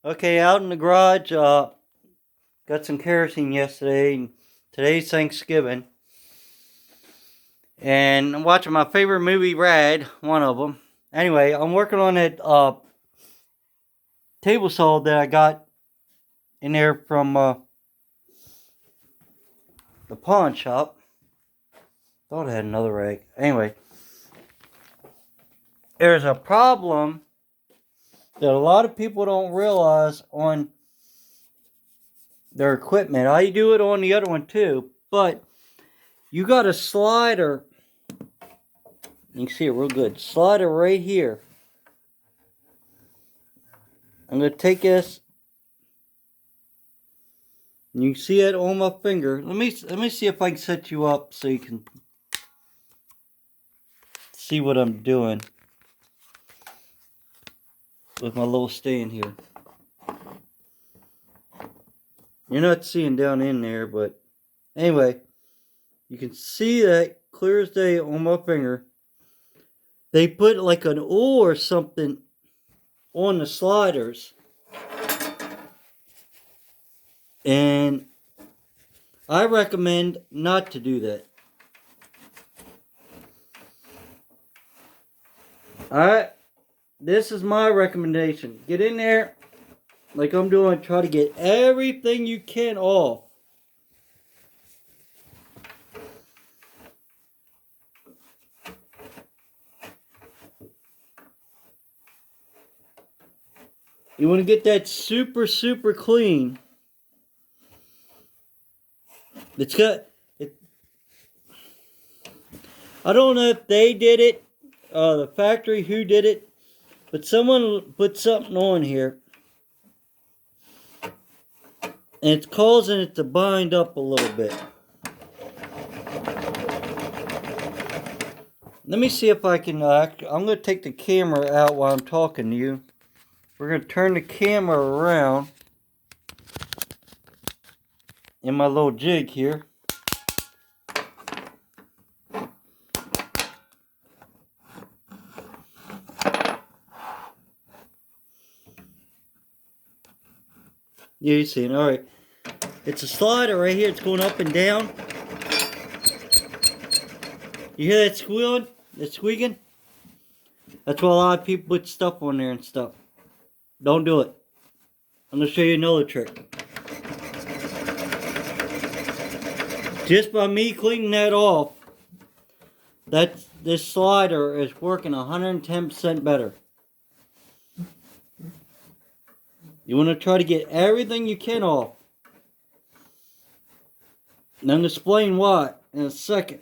Okay, out in the garage, got some kerosene yesterday, and today's Thanksgiving. And I'm watching my favorite movie, Rad, one of them. Anyway, I'm working on that table saw that I got in there from the pawn shop. Thought I had another rag. Anyway, there's a problem that a lot of people don't realize on their equipment. I do it on the other one too, but you got a slider. You can see it real good. Slider right here. I'm going to take this. You can see it on my finger. Let me see if I can set you up so you can see what I'm doing with my little stand here. You're not seeing down in there, but anyway, you can see that clear as day on my finger. They put like an oil or something on the sliders, and I recommend not to do that. Alright, this is my recommendation. Get in there like I'm doing, try to get everything you can off. You want to get that super clean. It's got it. I don't know if they did it, the factory who did it, but someone put something on here, and it's causing it to bind up a little bit. Let me see if I can. I'm going to take the camera out while I'm talking to you. We're going to turn the camera around in my little jig here. Yeah, you see it. Alright. It's a slider right here. It's going up and down. You hear that squealing? That squeaking? That's why a lot of people put stuff on there and stuff. Don't do it. I'm going to show you another trick. Just by me cleaning that off, this slider is working 110% better. You want to try to get everything you can off. And I'm explain why in a second.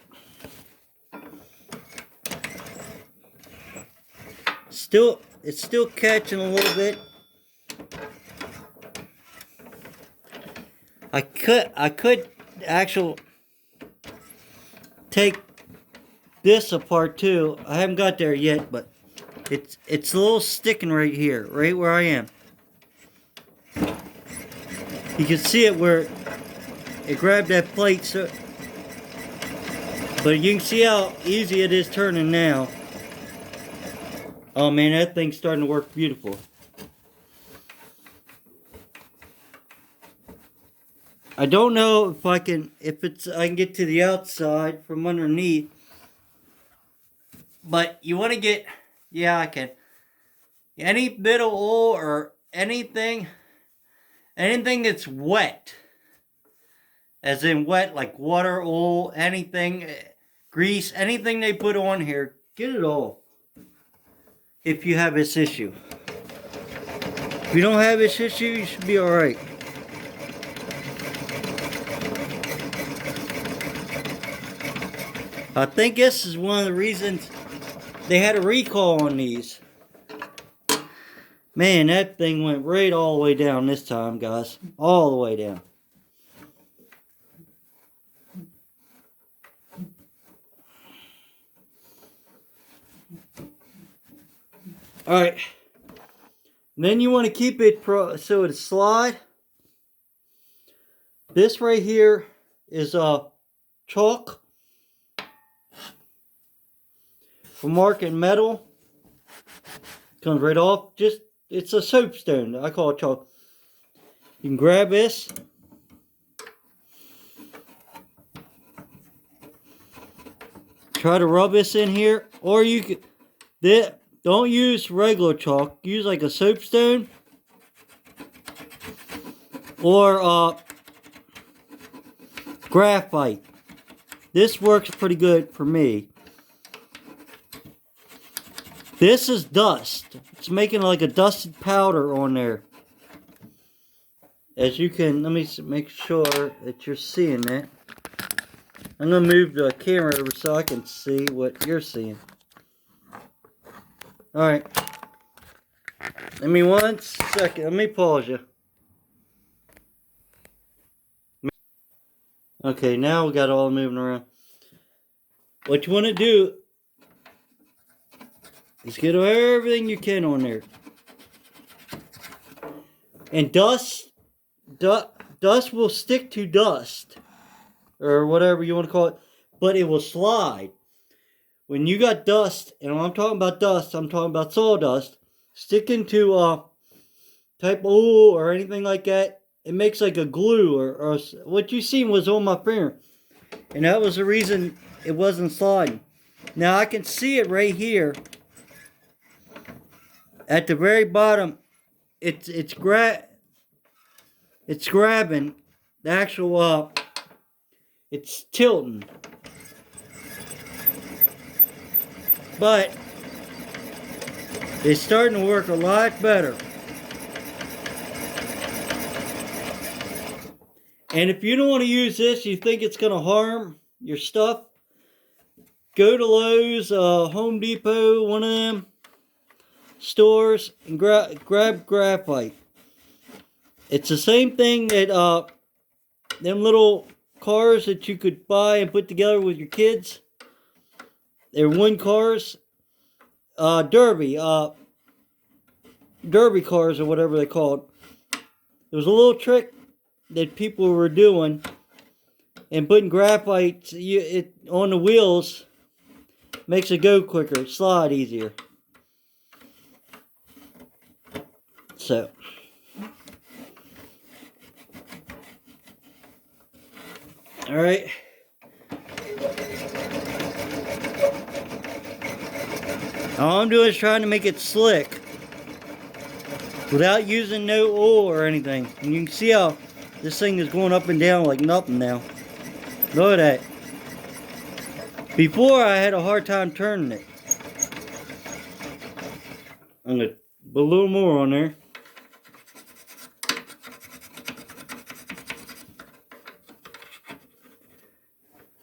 It's still catching a little bit. I could actually take this apart too. I haven't got there yet, but it's a little sticking right here, right where I am. You can see it where it grabbed that plate, so, but you can see how easy it is turning now. Oh man, that thing's starting to work beautiful. I don't know if I can get to the outside from underneath. But you want to get, yeah, I can. Any bit of oil or anything that's wet, as in wet, like water, oil, anything, grease, anything they put on here, get it all. If you have this issue. If you don't have this issue, you should be alright. I think this is one of the reasons they had a recall on these. Man, that thing went right all the way down this time, guys. All the way down. Alright. Then you want to keep it so it slide. This right here is chalk from Market Metal. Comes right off. Just it's a soapstone. I call it chalk. You can grab this. Try to rub this in here, or you can. Don't use regular chalk. Use like a soapstone, or graphite. This works pretty good for me. This is dust. It's making like a dusted powder on there. As you can, let me make sure that you're seeing that. I'm going to move the camera over so I can see what you're seeing. Alright. Let me 1 second. Let me pause you. Okay, now we got it all moving around. What you want to do is get everything you can on there. And dust will stick to dust. Or whatever you want to call it. But it will slide. When you got dust, and when I'm talking about dust, I'm talking about sawdust, sticking to type oil or anything like that, it makes like a glue, or what you seen was on my finger. And that was the reason it wasn't sliding. Now I can see it right here. At the very bottom, it's grabbing the actual, it's tilting. But it's starting to work a lot better. And if you don't want to use this, you think it's going to harm your stuff, go to Lowe's, Home Depot, one of them stores, and grab graphite. It's the same thing that them little cars that you could buy and put together with your kids. They're wooden cars, derby cars or whatever they called. There was a little trick that people were doing and putting graphite on the wheels makes it go quicker, slide easier. So, all right. All I'm doing is trying to make it slick without using no oil or anything. And you can see how this thing is going up and down like nothing now. Look at that. Before I had a hard time turning it. I'm going to put a little more on there.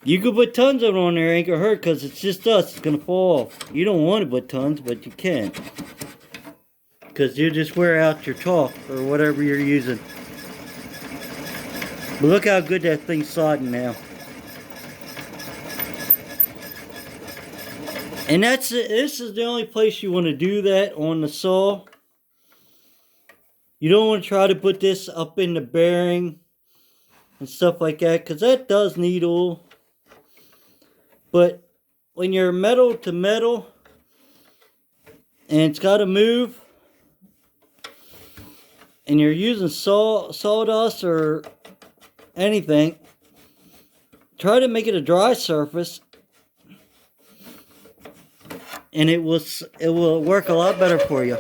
You could put tons of it on there, ain't gonna hurt, because it's just dust. It's gonna fall off. You don't want to put tons, but you can. Because you just wear out your chalk or whatever you're using. But look how good that thing's sliding now. And this is the only place you want to do that on the saw. You don't want to try to put this up in the bearing and stuff like that, because that does need oil. But when you're metal to metal and it's got to move, and you're using sawdust or anything, try to make it a dry surface, and it will work a lot better for you.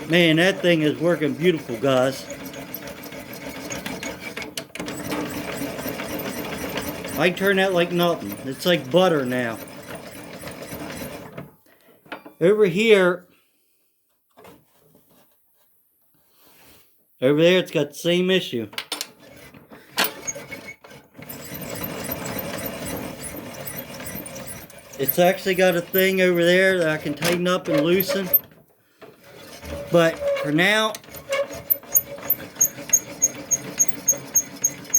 Man, that thing is working beautiful, guys. I can turn that like nothing. It's like butter now. Over here, over there, it's got the same issue. It's actually got a thing over there that I can tighten up and loosen. But for now,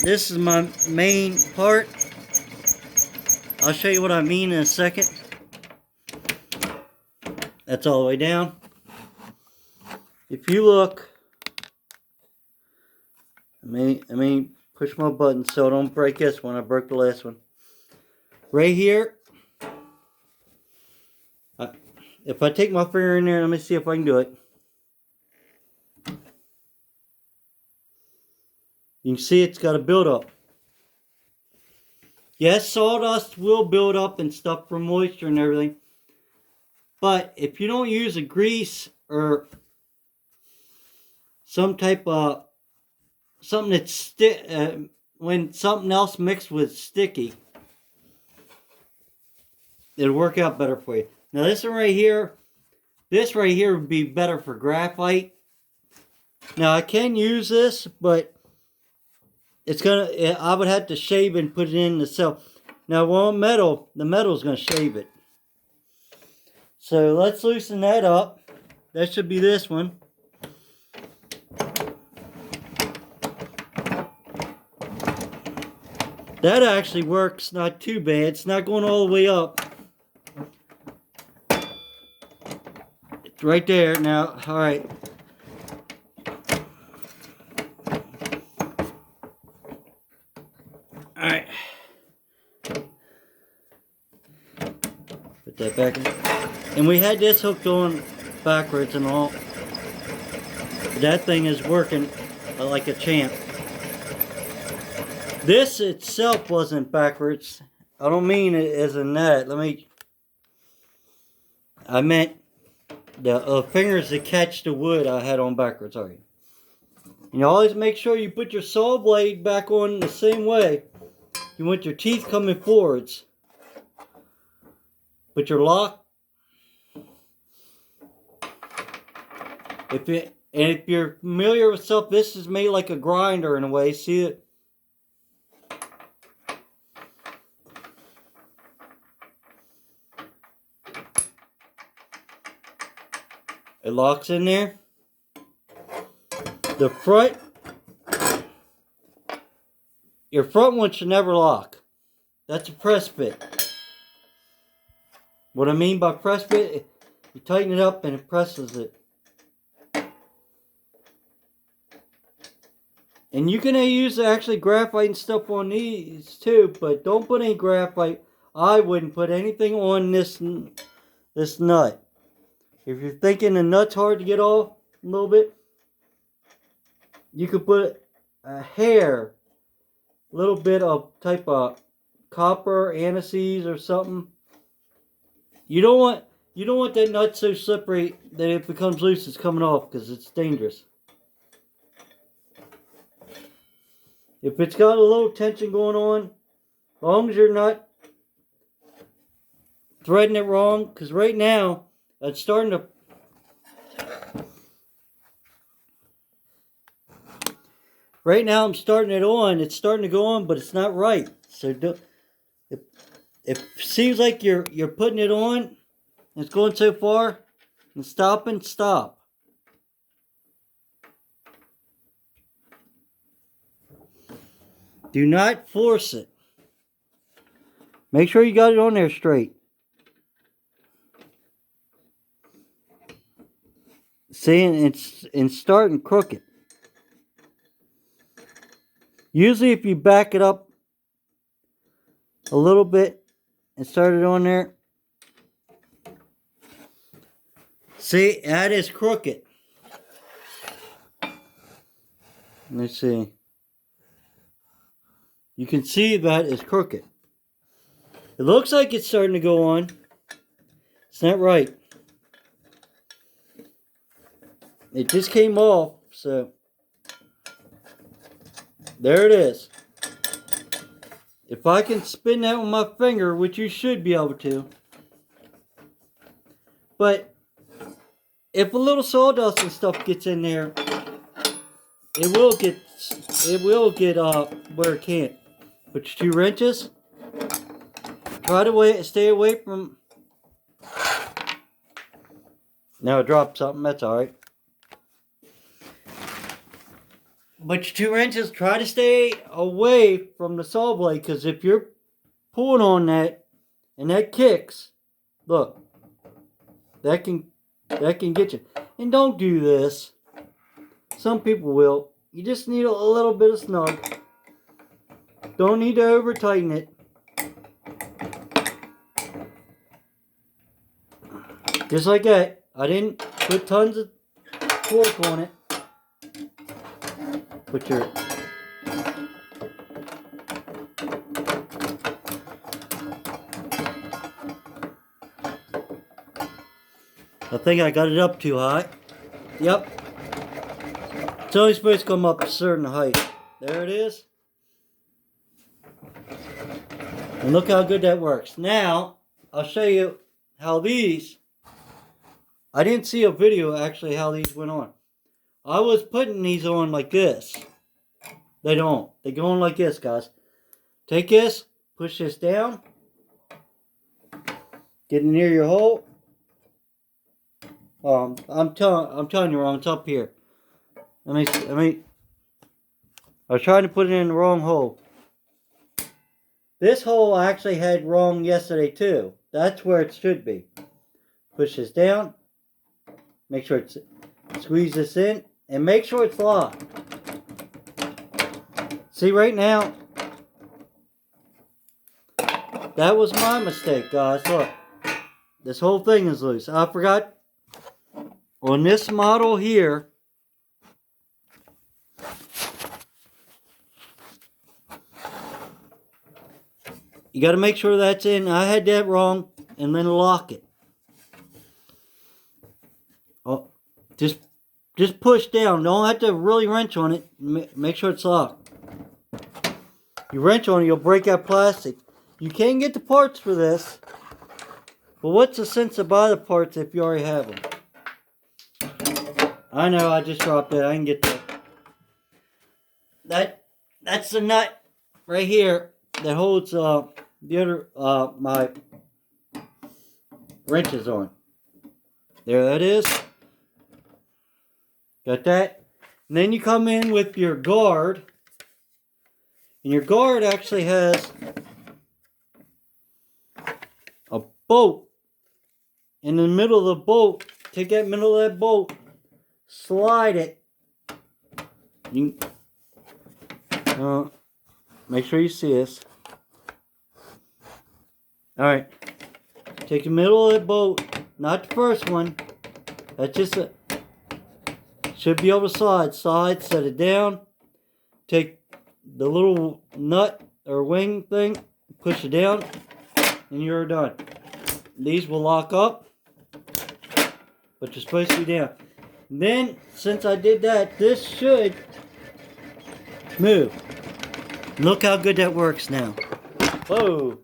this is my main part. I'll show you what I mean in a second. That's all the way down. If you look, let me push my button so I don't break this one. I broke the last one. Right here, If I take my finger in there, let me see if I can do it. You can see it's got a buildup. Yes, sawdust will build up and stuff from moisture and everything. But if you don't use a grease or some type of something that's when something else mixed with sticky, it'll work out better for you. Now this right here would be better for graphite. Now I can use this, but I would have to shave and put it in the cell. Now on metal, the metal's gonna shave it. So let's loosen that up. That should be this one. That actually works not too bad. It's not going all the way up. It's right there now. All right. All right. Put that back in. And we had this hooked on backwards and all. That thing is working like a champ. This itself wasn't backwards. I don't mean it as in that. I meant the fingers that catch the wood I had on backwards. Sorry. You always make sure you put your saw blade back on the same way. You want your teeth coming forwards. But your lock. If you're familiar with stuff, this is made like a grinder in a way. See it? It locks in there. The front, your front one should never lock. That's a press fit. What I mean by press fit, you tighten it up and it presses it. And you can use actually graphite and stuff on these too, but don't put any graphite. I wouldn't put anything on this nut. If you're thinking the nut's hard to get off a little bit, you could put a little bit of type of copper, anise or something. You don't want that nut so slippery that it becomes loose, it's coming off, because it's dangerous. If it's got a little tension going on, as long as you're not threading it wrong, because right now it's starting to. Right now I'm starting it on. It's starting to go on, but it's not right. So it seems like you're putting it on. It's going so far, and stopping. Stop. Do not force it. Make sure you got it on there straight. See, it's starting crooked. Usually if you back it up a little bit and start it on there. See, that is crooked. Let's see. You can see that is crooked. It looks like it's starting to go on. It's not right. It just came off, so there it is. If I can spin that with my finger, which you should be able to, but if a little sawdust and stuff gets in there, it will get where it can't. Put your 2 wrenches. Try to stay away from. Now I dropped something. That's all right. But your 2 wrenches, try to stay away from the saw blade, because if you're pulling on that and that kicks, look, that can get you. And don't do this. Some people will. You just need a little bit of snug. Don't need to over tighten it. Just like that. I didn't put tons of torque on it. Put your... I think I got it up too high. Yep. It's only supposed to come up a certain height. There it is. And look how good that works. Now, I'll show you how these... I didn't see a video actually how these went on. I was putting these on like this. They don't. They go on like this, guys. Take this, push this down. Get near your hole. I'm telling you wrong. It's up here. I was trying to put it in the wrong hole. This hole I actually had wrong yesterday too. That's where it should be. Push this down. Make sure it's... Squeeze this in. And make sure it's locked. See right now? That was my mistake, guys. Look. This whole thing is loose. I forgot. On this model here. You got to make sure that's in. I had that wrong. And then lock it. Oh, just push down. Don't have to really wrench on it. Make sure it's locked. You wrench on it, you'll break that plastic. You can get the parts for this. But what's the sense to buy the parts if you already have them? I know, I just dropped that. I can get that. That's the nut right here that holds the other my wrenches on. There that is. Got that? And then you come in with your guard. And your guard actually has a bolt. In the middle of the bolt, take that middle of that bolt, slide it. Make sure you see this. Alright. Take the middle of that bolt, not the first one. That's just a... Should be able to slide, set it down, take the little nut or wing thing, push it down, and you're done. These will lock up, but you're supposed to be down. And then, since I did that, this should move. Look how good that works now. Whoa.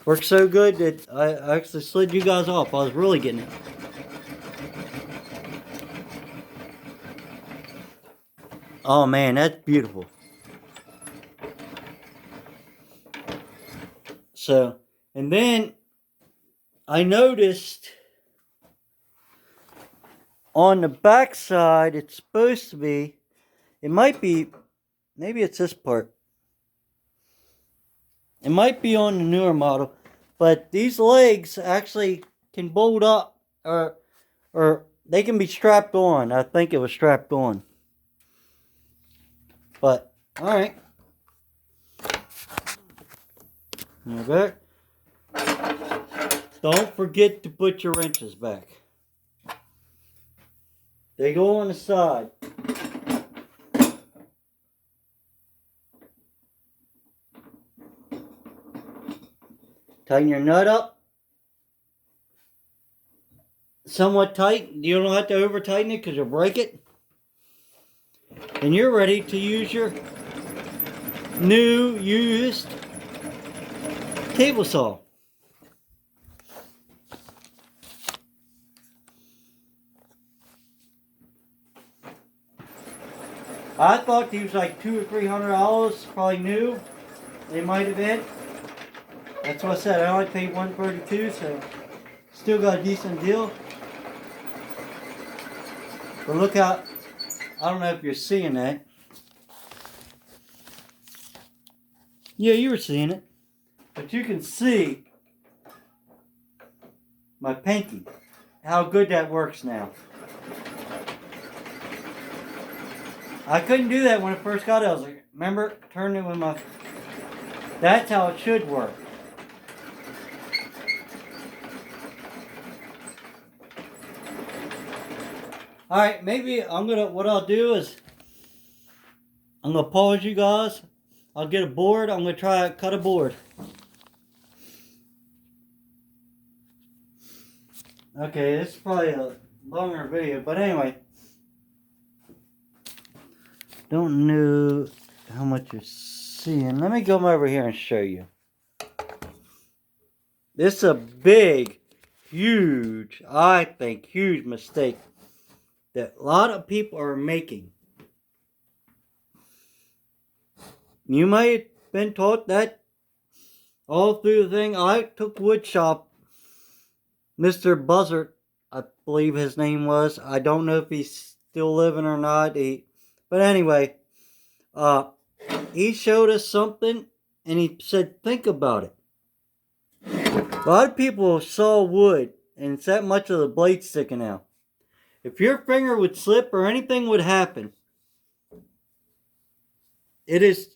Works so good that I actually slid you guys off. I was really getting it. Oh man, that's beautiful. So, and then I noticed on the back side, it's supposed to be, it might be, maybe it's this part. It might be on the newer model, but these legs actually can bolt up or they can be strapped on. I think it was strapped on. But, alright. Now back. Don't forget to put your wrenches back. They go on the side. Tighten your nut up. Somewhat tight. You don't have to over tighten it because you'll break it. And you're ready to use your new used table saw. I thought these was like $200 or $300, probably new. They might have been. That's what I said. I only paid $132, so still got a decent deal. But look how, I don't know if you're seeing that. Yeah, you were seeing it. But you can see my pinky. How good that works now. I couldn't do that when it first got it. I was like, remember, turn it with my... That's how it should work. Alright, maybe what I'll do is, I'm gonna pause you guys. I'll get a board. I'm gonna try to cut a board. Okay, this is probably a longer video, but anyway. Don't know how much you're seeing. Let me come over here and show you. This is a big, huge, I think, huge mistake that a lot of people are making. You might have been taught that all through the thing. I took wood shop. Mr. Buzzard, I believe his name was. I don't know if he's still living or not. But anyway, he showed us something, and he said, think about it. A lot of people saw wood, and it's that much of the blade sticking out. If your finger would slip or anything would happen, it is...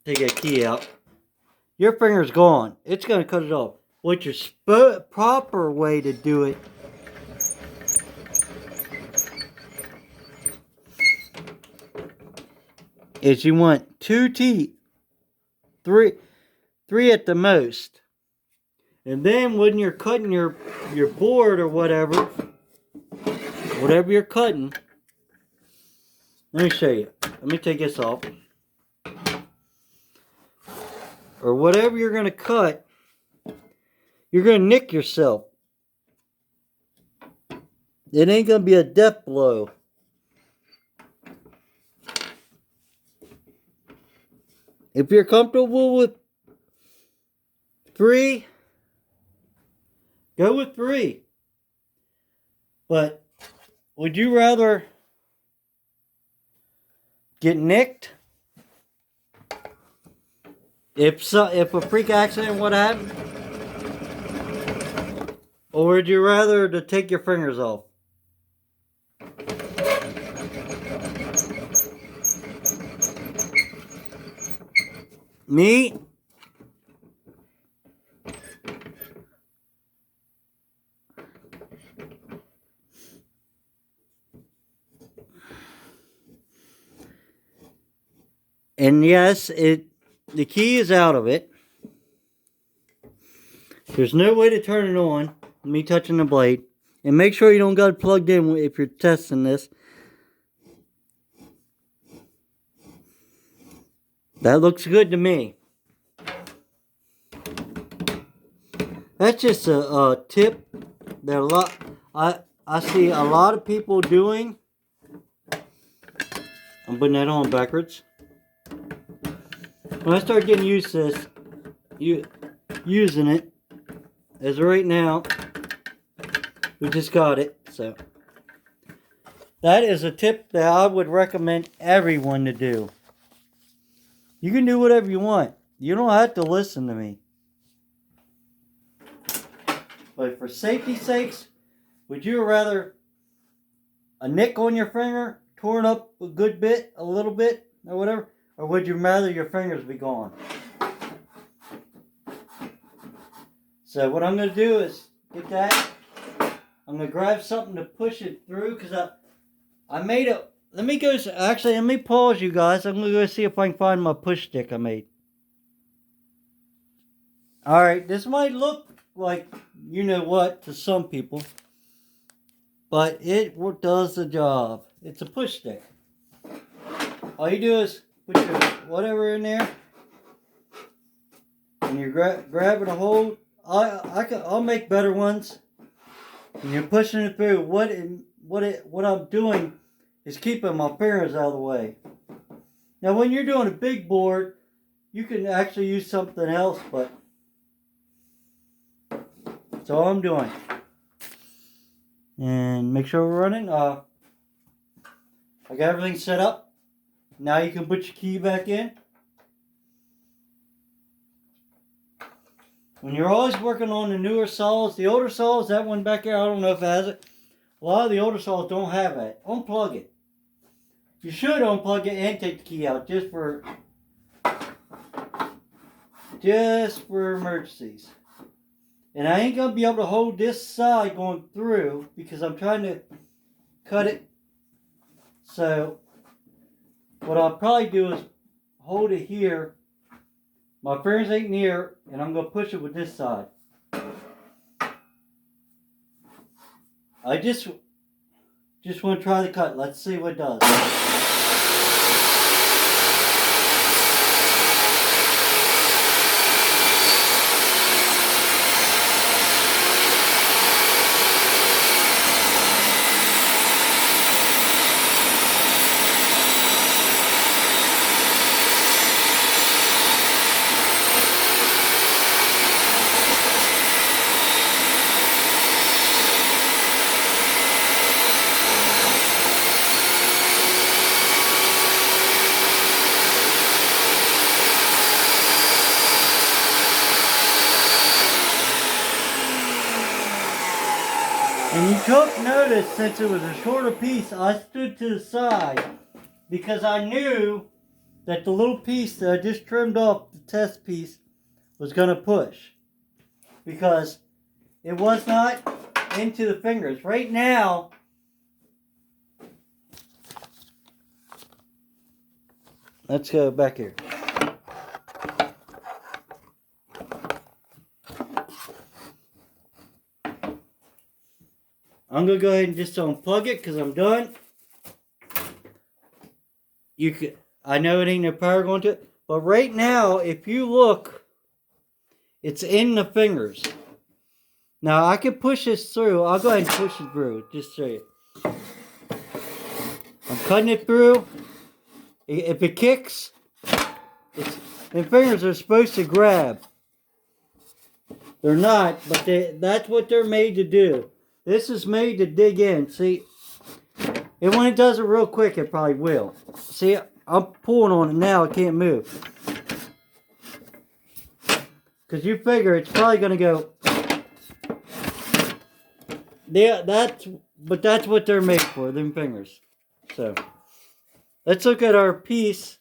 Take a key out. Your finger's gone. It's going to cut it off. What's your proper way to do it is you want 2 teeth. Three at the most. And then when you're cutting your board or whatever you're cutting, let me show you. Let me take this off. Or whatever you're going to cut, you're going to nick yourself. It ain't going to be a death blow. If you're comfortable with 3, go with 3. But would you rather get nicked? If a freak accident would happen? Or would you rather to take your fingers off? Me? And yes, the key is out of it. There's no way to turn it on. Me touching the blade. And make sure you don't got it plugged in if you're testing this. That looks good to me. That's just a tip that I see a lot of people doing. I'm putting that on backwards. When I start getting used to this, using it, as of right now, we just got it. So that is a tip that I would recommend everyone to do. You can do whatever you want. You don't have to listen to me. But for safety's sakes, would you rather a nick on your finger, torn up a good bit, a little bit, or whatever? Or would you rather your fingers be gone? So what I'm going to do is get that. I'm going to grab something to push it through because I made a... Let me pause you guys. I'm going to go see if I can find my push stick I made. Alright, this might look like you know what to some people. But it does the job. It's a push stick. All you do is put your whatever in there. And you're grabbing a hold. I'll make better ones. And you're pushing it through. What I'm doing is keeping my fingers out of the way. Now when you're doing a big board, you can actually use something else, but that's all I'm doing. And make sure we're running. I got everything set up. Now you can put your key back in. When you're always working on the newer saws, the older saws, that one back there, I don't know if it has it. A lot of the older saws don't have that. Unplug it. You should unplug it and take the key out just for emergencies. And I ain't going to be able to hold this side going through because I'm trying to cut it. So what I'll probably do is hold it here. My fingers ain't near, and I'm going to push it with this side. I just want to try the cut. Let's see what it does. And you took notice, since it was a shorter piece, I stood to the side because I knew that the little piece that I just trimmed off, the test piece, was going to push. Because it was not into the fingers. Right now, let's go back here. I'm going to go ahead and just unplug it because I'm done. I know it ain't no power going to it. But right now, if you look, it's in the fingers. Now, I can push this through. I'll go ahead and push it through. Just so you. I'm cutting it through. If it kicks, the fingers are supposed to grab. They're not, but that's what they're made to do. This is made to dig in. See, and when it does it real quick, it probably will. See, I'm pulling on it now. It can't move. Because you figure it's probably going to go. Yeah, that's what they're made for, them fingers. So, let's look at our piece.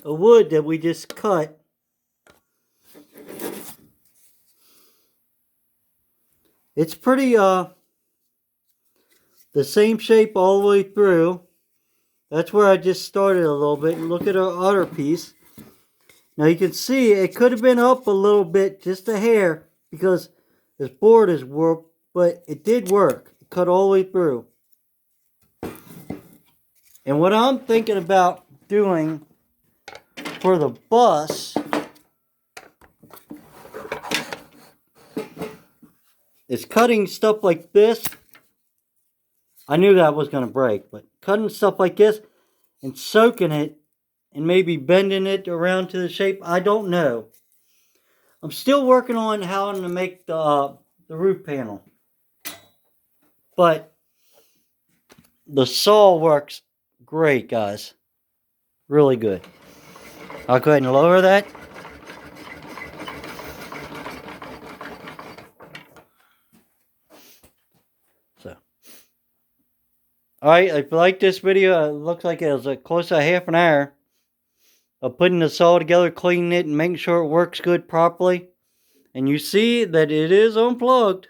Of wood that we just cut. It's pretty, the same shape all the way through. That's where I just started a little bit. And look at our other piece. Now you can see it could have been up a little bit, just a hair, because this board is warped, but it did work. It cut all the way through. And what I'm thinking about doing for the bus is cutting stuff like this. I knew that was going to break, but cutting stuff like this and soaking it and maybe bending it around to the shape, I don't know. I'm still working on how to make the roof panel. But the saw works great, guys. Really good. I'll go ahead and lower that. Alright, if you like this video, it looks like it was close to half an hour of putting the saw together, cleaning it, and making sure it works good properly. And you see that it is unplugged.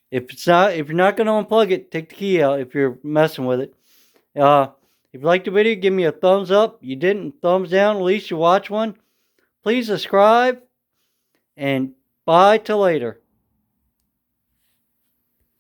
If you're not going to unplug it, take the key out if you're messing with it. If you liked the video, give me a thumbs up. You didn't, thumbs down, at least you watch one. Please subscribe, and bye till later.